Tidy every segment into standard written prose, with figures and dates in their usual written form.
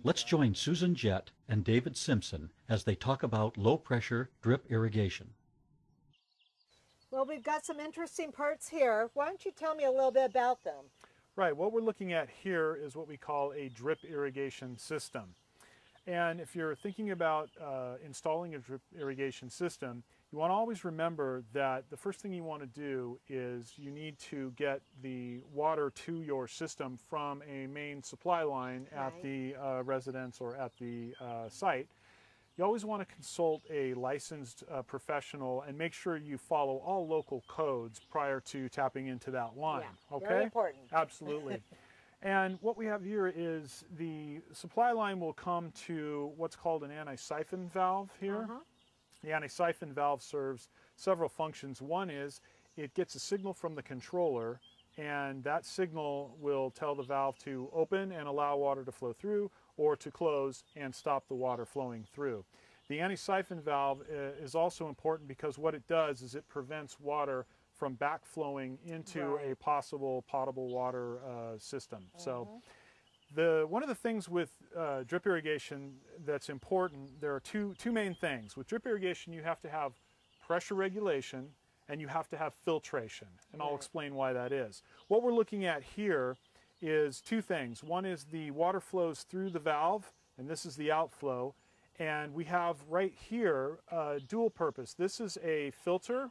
Let's join Susan Jett and David Simpson as they talk about low-pressure drip irrigation. Well, we've got some interesting parts here. Why don't you tell me a little bit about them? Right, what we're looking at here is what we call a drip irrigation system. And if you're thinking about installing a drip irrigation system, you want to always remember that the first thing you want to do is you need to get the water to your system from a main supply line at the residence or at the site. You always want to consult a licensed professional and make sure you follow all local codes prior to tapping into that line. Yeah, okay? very important. Absolutely. And what we have here is the supply line will come to what's called an anti-siphon valve here. The anti-siphon valve serves several functions. One is it gets a signal from the controller, and that signal will tell the valve to open and allow water to flow through, or to close and stop the water flowing through. The anti-siphon valve is also important because what it does is it prevents water from backflowing into a possible potable water system. So one of the things with drip irrigation that's important, there are two main things. With drip irrigation, you have to have pressure regulation and you have to have filtration, and I'll explain why that is. What we're looking at here is two things. One is the water flows through the valve, and this is the outflow. And we have right here dual purpose. This is a filter,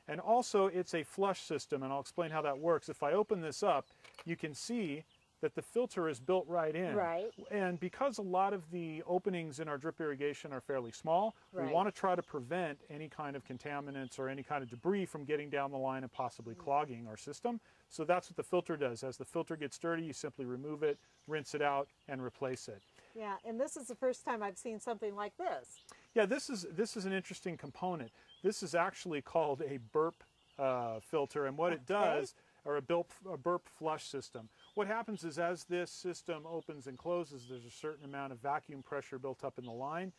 and also it's a flush system, and I'll explain how that works. If I open this up, you can see that the filter is built right in. Right. And because a lot of the openings in our drip irrigation are fairly small, we want to try to prevent any kind of contaminants or any kind of debris from getting down the line and possibly clogging our system. So that's what the filter does. As the filter gets dirty, you simply remove it, rinse it out, and replace it. Yeah, and this is the first time I've seen something like this. Yeah, this is an interesting component. This is actually called a burp filter, and what it does, or a burp flush system. What happens is as this system opens and closes, there's a certain amount of vacuum pressure built up in the line.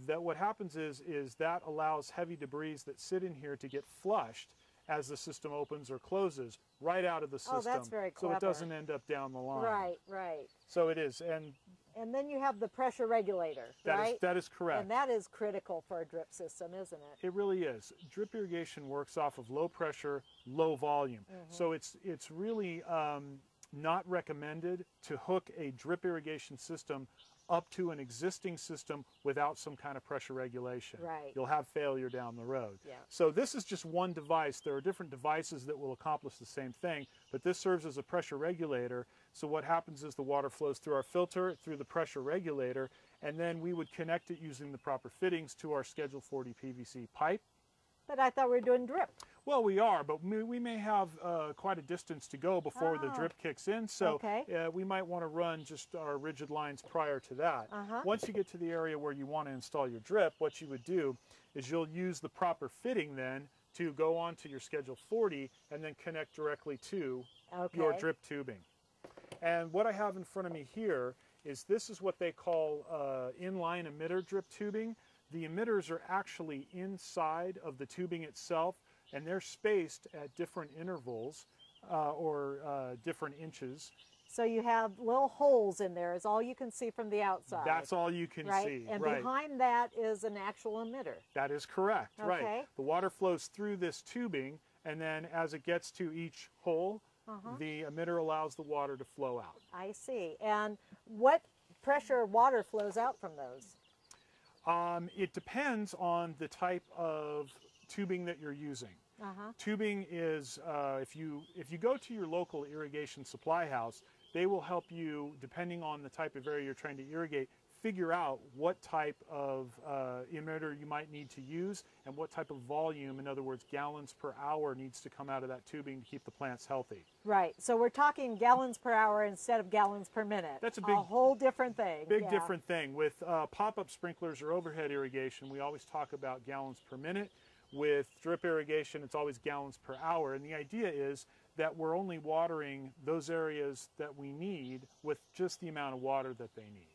That what happens is that allows heavy debris that sit in here to get flushed as the system opens or closes right out of the system. Oh, that's very clever. So it doesn't end up down the line. Right, right. So it is. And then you have the pressure regulator, right? That is correct. And that is critical for a drip system, isn't it? It really is. Drip irrigation works off of low pressure, low volume. So it's really not recommended to hook a drip irrigation system up to an existing system without some kind of pressure regulation. Right. You'll have failure down the road. Yeah. So this is just one device. There are different devices that will accomplish the same thing, but this serves as a pressure regulator. So what happens is the water flows through our filter, through the pressure regulator, and then we would connect it using the proper fittings to our Schedule 40 PVC pipe. But I thought we were doing drip. Well, we are, but we may have quite a distance to go before the drip kicks in, so we might want to run just our rigid lines prior to that. Once you get to the area where you want to install your drip, what you would do is you'll use the proper fitting then to go onto your Schedule 40 and then connect directly to your drip tubing. And what I have in front of me here is this is what they call inline emitter drip tubing. The emitters are actually inside of the tubing itself, and they're spaced at different intervals or different inches. So you have little holes in there is all you can see from the outside. That's all you can see. And behind that is an actual emitter. That is correct, right. The water flows through this tubing, and then as it gets to each hole, the emitter allows the water to flow out. I see. And what pressure water flows out from those? It depends on the type of tubing that you're using. Tubing is, if you go to your local irrigation supply house, they will help you, depending on the type of area you're trying to irrigate, figure out what type of emitter you might need to use and what type of volume, in other words, gallons per hour, needs to come out of that tubing to keep the plants healthy. Right. So we're talking gallons per hour instead of gallons per minute. That's a whole different thing. Big different thing. With pop-up sprinklers or overhead irrigation, we always talk about gallons per minute. With drip irrigation, it's always gallons per hour. And the idea is that we're only watering those areas that we need with just the amount of water that they need.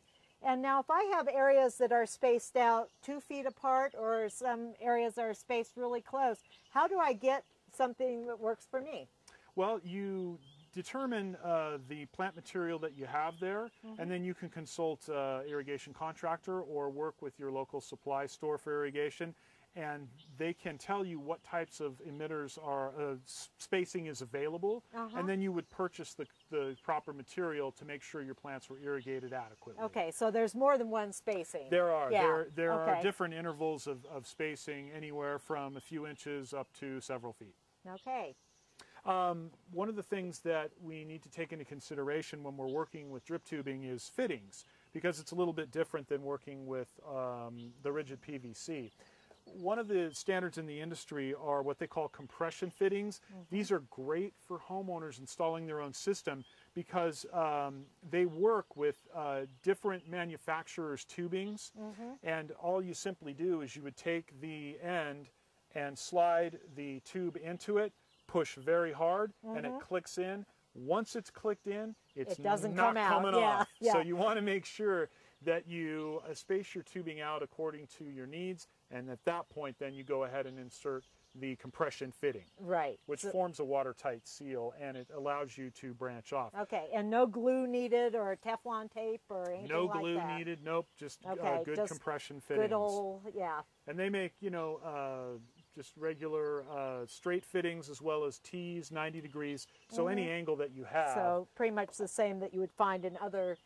And now if I have areas that are spaced out 2 feet apart or some areas that are spaced really close, how do I get something that works for me? Well, you determine the plant material that you have there, and then you can consult irrigation contractor or work with your local supply store for irrigation, and they can tell you what types of emitters are spacing is available, and then you would purchase the proper material to make sure your plants were irrigated adequately. Okay, so there's more than one spacing. There are. Yeah. There are different intervals of spacing, anywhere from a few inches up to several feet. Okay. One of the things that we need to take into consideration when we're working with drip tubing is fittings, because it's a little bit different than working with the rigid PVC. One of the standards in the industry are what they call compression fittings. These are great for homeowners installing their own system because they work with different manufacturers' tubings, and all you simply do is you would take the end and slide the tube into it, push very hard, and it clicks in. Once it's clicked in, it doesn't not coming off. Yeah. So you want to make sure that you space your tubing out according to your needs, and at that point then you go ahead and insert the compression fitting, right, which forms a watertight seal, and it allows you to branch off. Okay, and no glue needed or Teflon tape or anything no like that? glue needed, nope, just good just compression fittings. Good old, yeah. And they make, you know, just regular straight fittings as well as T's, 90 degrees, so any angle that you have. So pretty much the same that you would find in other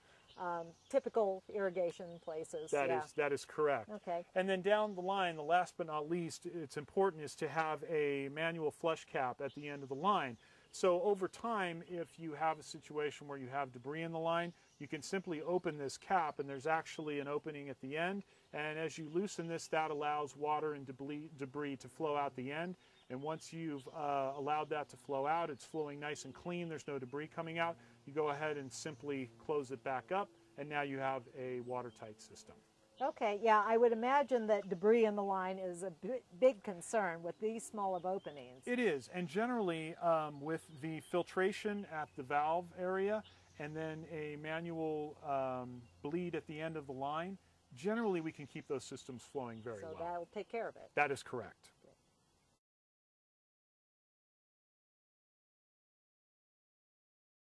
typical irrigation places. That is correct. Okay. And then down the line, the last but not least, it's important is to have a manual flush cap at the end of the line. So over time, if you have a situation where you have debris in the line, you can simply open this cap, and there's actually an opening at the end. And as you loosen this, that allows water and debris to flow out the end. And once you've allowed that to flow out, it's flowing nice and clean, there's no debris coming out, you go ahead and simply close it back up, and now you have a watertight system. Okay, yeah, I would imagine that debris in the line is a big concern with these small of openings. It is, and generally with the filtration at the valve area and then a manual bleed at the end of the line, generally we can keep those systems flowing very well. So that'll take care of it. That is correct.